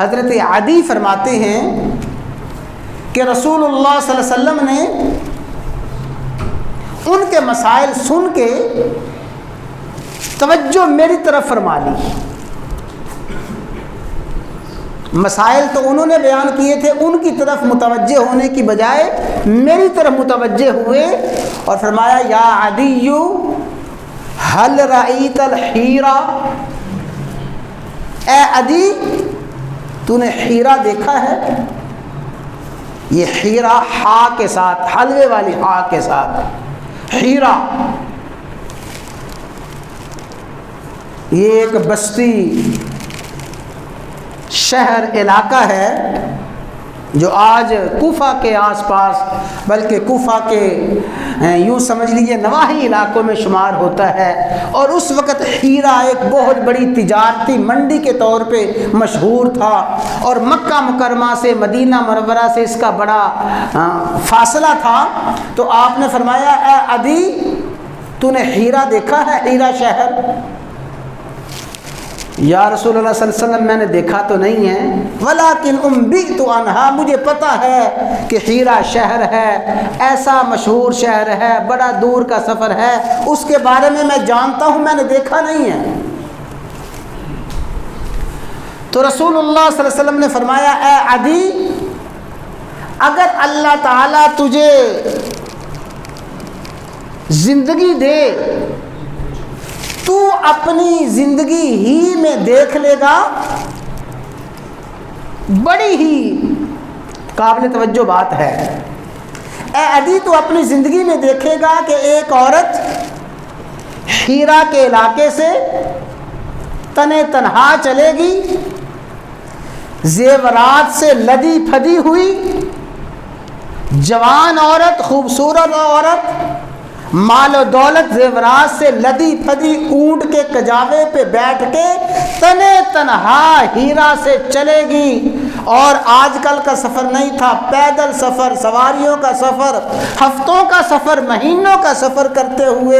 حضرت عدی فرماتے ہیں کہ رسول اللہ صلی اللہ علیہ وسلم نے ان کے مسائل سن کے توجہ میری طرف فرما لی۔ مسائل تو انہوں نے بیان کیے تھے، ان کی طرف متوجہ ہونے کی بجائے میری طرف متوجہ ہوئے اور فرمایا یا عدی هل رأیت الحیرہ، اے عدی تو نے حیرہ دیکھا ہے؟ یہ حیرہ ہا کے ساتھ، حلوے والی ہا کے ساتھ حیرہ، یہ ایک بستی شہر علاقہ ہے جو آج کوفہ کے آس پاس بلکہ کوفہ کے یوں سمجھ لیجیے نواحی علاقوں میں شمار ہوتا ہے، اور اس وقت حیرہ ایک بہت بڑی تجارتی منڈی کے طور پہ مشہور تھا، اور مکہ مکرمہ سے مدینہ منورہ سے اس کا بڑا فاصلہ تھا۔ تو آپ نے فرمایا اے عدی تو نے حیرہ دیکھا ہے، حیرہ شہر؟ یا رسول اللہ صلی اللہ علیہ وسلم میں نے دیکھا تو نہیں ہے، ولیکن انبئت عنہا، مجھے پتہ ہے کہ حیرہ شہر ہے، ایسا مشہور شہر ہے، بڑا دور کا سفر ہے، اس کے بارے میں میں جانتا ہوں، میں نے دیکھا نہیں ہے۔ تو رسول اللہ صلی اللہ علیہ وسلم نے فرمایا اے عدی اگر اللہ تعالیٰ تجھے زندگی دے تو اپنی زندگی ہی میں دیکھ لے گا، بڑی ہی قابل توجہ بات ہے، اے عدی تو اپنی زندگی میں دیکھے گا کہ ایک عورت حیرہ کے علاقے سے تنے تنہا چلے گی، زیورات سے لدی پھدی ہوئی، جوان عورت، خوبصورت عورت، مال و دولت زیورات سے لدی پھدی اونٹ کے کجاوے پہ بیٹھ کے تنے تنہا ہیرا سے چلے گی، اور آج کل کا سفر نہیں تھا، پیدل سفر، سواریوں کا سفر، ہفتوں کا سفر، مہینوں کا سفر کرتے ہوئے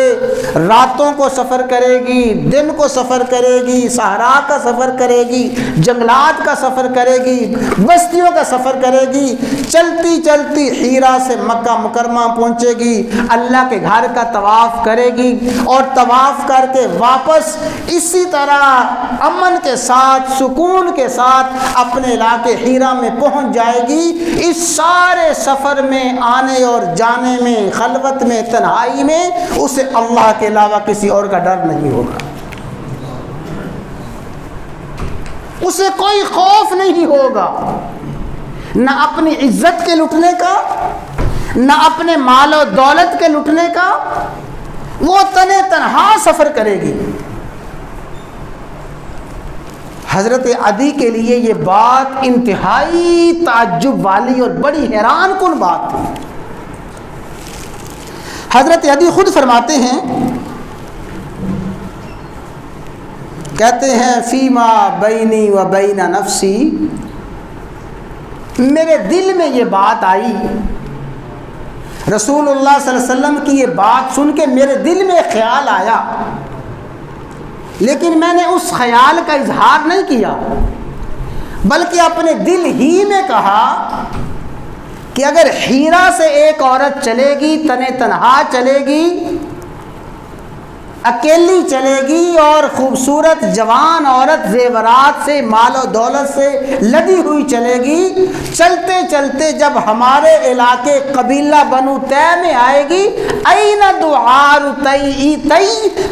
راتوں کو سفر کرے گی، دن کو سفر کرے گی، صحرا کا سفر کرے گی، جنگلات کا سفر کرے گی، بستیوں کا سفر کرے گی، چلتی چلتی ہیرا سے مکہ مکرمہ پہنچے گی، اللہ کے گھر کا طواف کرے گی، اور طواف کر کے واپس اسی طرح امن کے ساتھ، سکون کے ساتھ اپنے علاقے ہیرا میں پہنچ جائے گی۔ اس سارے سفر میں آنے اور جانے میں، خلوت میں، تنہائی میں اسے اللہ کے علاوہ کسی اور کا ڈر نہیں ہوگا، اسے کوئی خوف نہیں ہوگا، نہ اپنی عزت کے لٹنے کا، نہ اپنے مال و دولت کے لٹنے کا، وہ تنے تنہا سفر کرے گی۔ حضرت عدی کے لیے یہ بات انتہائی تعجب والی اور بڑی حیران کن بات تھی۔ حضرت عدی خود فرماتے ہیں، کہتے ہیں فیما بینی و بین نفسی، میرے دل میں یہ بات آئی، رسول اللہ صلی اللہ علیہ وسلم کی یہ بات سن کے میرے دل میں خیال آیا، لیکن میں نے اس خیال کا اظہار نہیں کیا، بلکہ اپنے دل ہی میں کہا کہ اگر حیرہ سے ایک عورت چلے گی، تنے تنہا چلے گی، اکیلی چلے گی، اور خوبصورت جوان عورت زیورات سے، مال و دولت سے لدی ہوئی چلے گی، چلتے چلتے جب ہمارے علاقے قبیلہ بنو طے میں آئے گی، این دعار طی،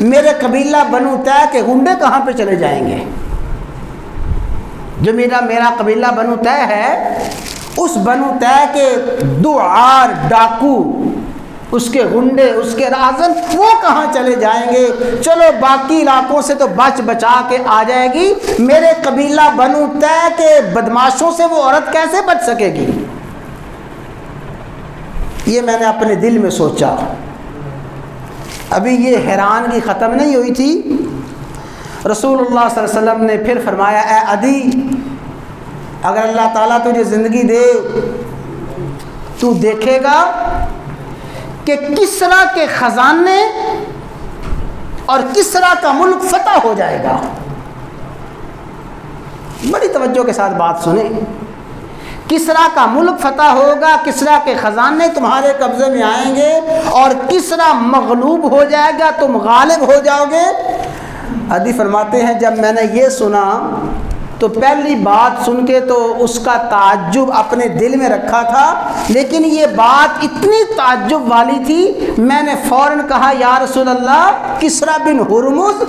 میرے قبیلہ بنو طے کے گنڈے کہاں پہ چلے جائیں گے؟ جو میرا قبیلہ بنو طے ہے، اس بنو طے کے دعار، ڈاکو، اس کے گنڈے، اس کے رازن، وہ کہاں چلے جائیں گے؟ چلو باقی علاقوں سے تو بچ بچا کے آ جائے گی، میرے قبیلہ بنو طے کے بدماشوں سے وہ عورت کیسے بچ سکے گی؟ یہ میں نے اپنے دل میں سوچا۔ ابھی یہ حیرانگی ختم نہیں ہوئی تھی، رسول اللہ صلی اللہ علیہ وسلم نے پھر فرمایا اے عدی اگر اللہ تعالیٰ تجھے زندگی دے تو دیکھے گا کہ کسریٰ کے خزانے اور کسریٰ کا ملک فتح ہو جائے گا، بڑی توجہ کے ساتھ بات سنیں، کسرا کا ملک فتح ہوگا، کسرا کے خزانے تمہارے قبضے میں آئیں گے، اور کسرا مغلوب ہو جائے گا، تم غالب ہو جاؤ گے۔ عدی فرماتے ہیں جب میں نے یہ سنا تو پہلی بات سن کے تو اس کا تعجب اپنے دل میں رکھا تھا، لیکن یہ بات اتنی تعجب والی تھی، میں نے فوراً کہا یا رسول اللہ، کسرا بن ہرمز،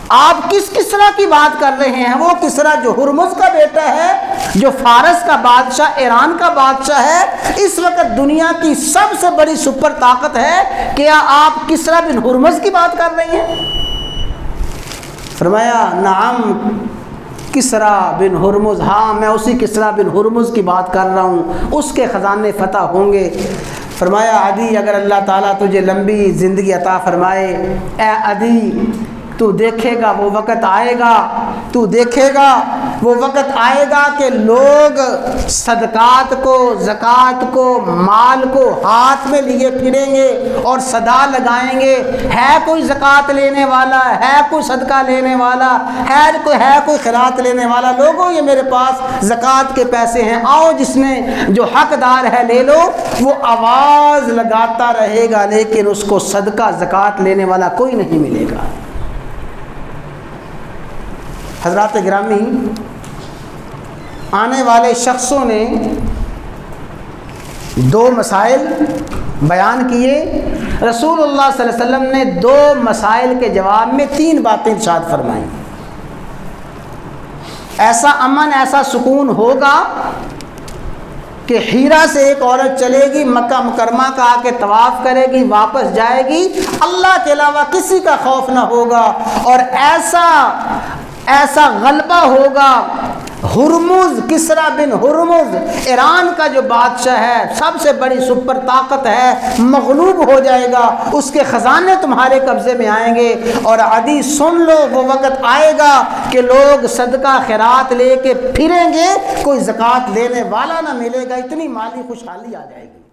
آپ کس کسرا کی بات کر رہے ہیں؟ وہ کسرا جو ہرمز کا بیٹا ہے، جو فارس کا بادشاہ، ایران کا بادشاہ ہے، اس وقت دنیا کی سب سے بڑی سپر طاقت ہے، کیا آپ کسرا بن ہرمز کی بات کر رہے ہیں؟ فرمایا نعم کسرا بن ہرمز، ہاں میں اسی کسرا بن ہرمز کی بات کر رہا ہوں، اس کے خزانے فتح ہوں گے۔ فرمایا عدی اگر اللہ تعالیٰ تجھے لمبی زندگی عطا فرمائے، اے عدی تو دیکھے گا وہ وقت آئے گا، تو دیکھے گا وہ وقت آئے گا کہ لوگ صدقات کو، زکوٰۃ کو، مال کو ہاتھ میں لیے پھریں گے اور صدا لگائیں گے، ہے کوئی زکوٰۃ لینے والا، ہے کوئی صدقہ لینے والا، ہے کوئی خیرات لینے والا؟ لوگوں یہ میرے پاس زکوٰۃ کے پیسے ہیں، آؤ جس نے جو حقدار ہے لے لو۔ وہ آواز لگاتا رہے گا لیکن اس کو صدقہ زکوٰۃ لینے والا کوئی نہیں ملے گا۔ حضرات گرامی، آنے والے شخصوں نے دو مسائل بیان کیے، رسول اللہ صلی اللہ علیہ وسلم نے دو مسائل کے جواب میں 3 باتیں ارشاد فرمائیں۔ ایسا امن، ایسا سکون ہوگا کہ ہیرا سے ایک عورت چلے گی، مکہ مکرمہ کا آ کے طواف کرے گی، واپس جائے گی، اللہ کے علاوہ کسی کا خوف نہ ہوگا، اور ایسا غلبہ ہوگا۔ ہرمز، کسرا بن ہرمز، ایران کا جو بادشاہ ہے، سب سے بڑی سپر طاقت ہے، مغلوب ہو جائے گا، اس کے خزانے تمہارے قبضے میں آئیں گے۔ اور عدی سن لو، وہ وقت آئے گا کہ لوگ صدقہ خیرات لے کے پھریں گے، کوئی زکوٰۃ لینے والا نہ ملے گا، اتنی مالی خوشحالی آ جائے گی۔